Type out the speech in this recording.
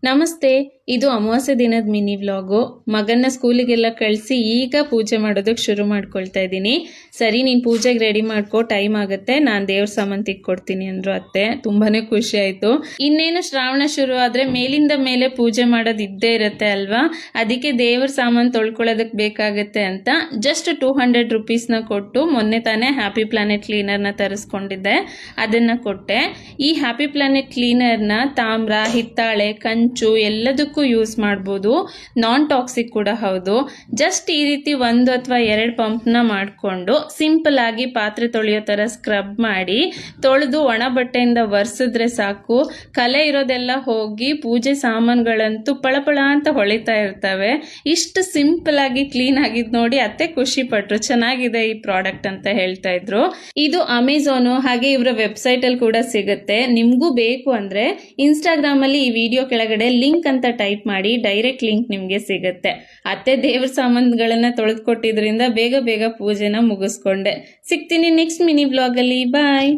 ನಮಸ್ತೆ, ಇದು ಅಮಾವಾಸ್ಯೆ ದಿನದ ಮಿನಿ ವ್ಲಾಗು. ಮಗನ್ನ ಸ್ಕೂಲಿಗೆಲ್ಲ ಕಳಿಸಿ ಈಗ ಪೂಜೆ ಮಾಡೋದಕ್ಕೆ ಶುರು ಮಾಡ್ಕೊಳ್ತಾ ಇದ್ದೀನಿ. ಸರಿ, ನೀನು ಪೂಜೆಗೆ ರೆಡಿ ಮಾಡ್ಕೋ, ಟೈಮ್ ಆಗುತ್ತೆ, ನಾನು ದೇವ್ರ ಸಾಮಾನು ತಿಕ್ಕೊಡ್ತೀನಿ ಅಂದರು ಅತ್ತೆ. ತುಂಬಾನೇ ಖುಷಿ ಆಯಿತು. ಇನ್ನೇನು ಶ್ರಾವಣ ಶುರು ಆದರೆ ಮೇಲಿಂದ ಮೇಲೆ ಪೂಜೆ ಮಾಡೋದು ಇದ್ದೇ ಇರುತ್ತೆ ಅಲ್ವಾ. ಅದಕ್ಕೆ ದೇವ್ರ ಸಾಮಾನು ತೊಳ್ಕೊಳ್ಳೋದಕ್ಕೆ ಬೇಕಾಗುತ್ತೆ ಅಂತ ಜಸ್ಟ್ 200 ರೂಪೀಸ್ನ ಕೊಟ್ಟು ಮೊನ್ನೆ ತಾನೇ ಹ್ಯಾಪಿ ಪ್ಲಾನೆಟ್ ಕ್ಲೀನರ್ನ ತರಿಸ್ಕೊಂಡಿದ್ದೆ, ಅದನ್ನು ಕೊಟ್ಟೆ. ಈ ಹ್ಯಾಪಿ ಪ್ಲಾನೆಟ್ ಕ್ಲೀನರ್ನ ತಾಮ್ರ, ಹಿತ್ತಾಳೆ, ಕಂಚು ಎಲ್ಲದಕ್ಕೂ ಯೂಸ್ ಮಾಡ್ಬೋದು. ನಾನ್ ಟಾಕ್ಸಿಕ್ ಕೂಡ ಹೌದು. ಜಸ್ಟ್ ಈ ರೀತಿ 1 ಅಥವಾ 2 ಪಂಪ್ನ ಮಾಡಿಕೊಂಡು ಸಿಂಪಲ್ ಆಗಿ ಪಾತ್ರೆ ತೊಳೆಯೋ ಥರ ಸ್ಕ್ರಬ್ ಮಾಡಿ ತೊಳೆದು ಒಣ ಬಟ್ಟೆಯಿಂದ ಒರೆಸಿದ್ರೆ ಸಾಕು. ಕಲೆ ಇರೋದೆಲ್ಲ ಹೋಗಿ ಪೂಜೆ ಸಾಮಾನುಗಳಂತೂ ಪಳಪಳ ಅಂತ ಹೊಳಿತಾ ಇರ್ತವೆ. ಇಷ್ಟು ಸಿಂಪಲ್ ಆಗಿ ಕ್ಲೀನ್ ಆಗಿದ್ ನೋಡಿ ಅತ್ತೆ ಖುಷಿ ಪಟ್ರು. ಚೆನ್ನಾಗಿದೆ ಈ ಪ್ರಾಡಕ್ಟ್ ಅಂತ ಹೇಳ್ತಾ ಇದ್ರು. ಇದು ಅಮೆಝಾನು, ಹಾಗೆ ಇವರ ವೆಬ್ಸೈಟ್ ಅಲ್ಲಿ ಕೂಡ ಸಿಗುತ್ತೆ. ನಿಮ್ಗೂ ಬೇಕು ಅಂದ್ರೆ ಇನ್ಸ್ಟಾಗ್ರಾಮ್ ಅಲ್ಲಿ ಈ ವಿಡಿಯೋ ಕೆಳಗಡೆ ಲಿಂಕ್ ಅಂತ ಟೈಪ್ ಮಾಡಿ, ಡೈರೆಕ್ಟ್ ಲಿಂಕ್ ನಿಮ್ಗೆ ಸಿಗುತ್ತೆ. ಅತ್ತೆ ದೇವ್ರ ಸಾಮಾನುಗಳನ್ನ ತೊಳೆದುಕೊಟ್ಟಿದ್ರಿಂದ ಬೇಗ ಬೇಗ ಪೂಜೆನ ಮುಗಿಸ್ಕೊಂಡೆ. ಸಿಗ್ತೀನಿ ನೆಕ್ಸ್ಟ್ ಮಿನಿ ಬ್ಲಾಗ್ ಅಲ್ಲಿ. ಬಾಯ್.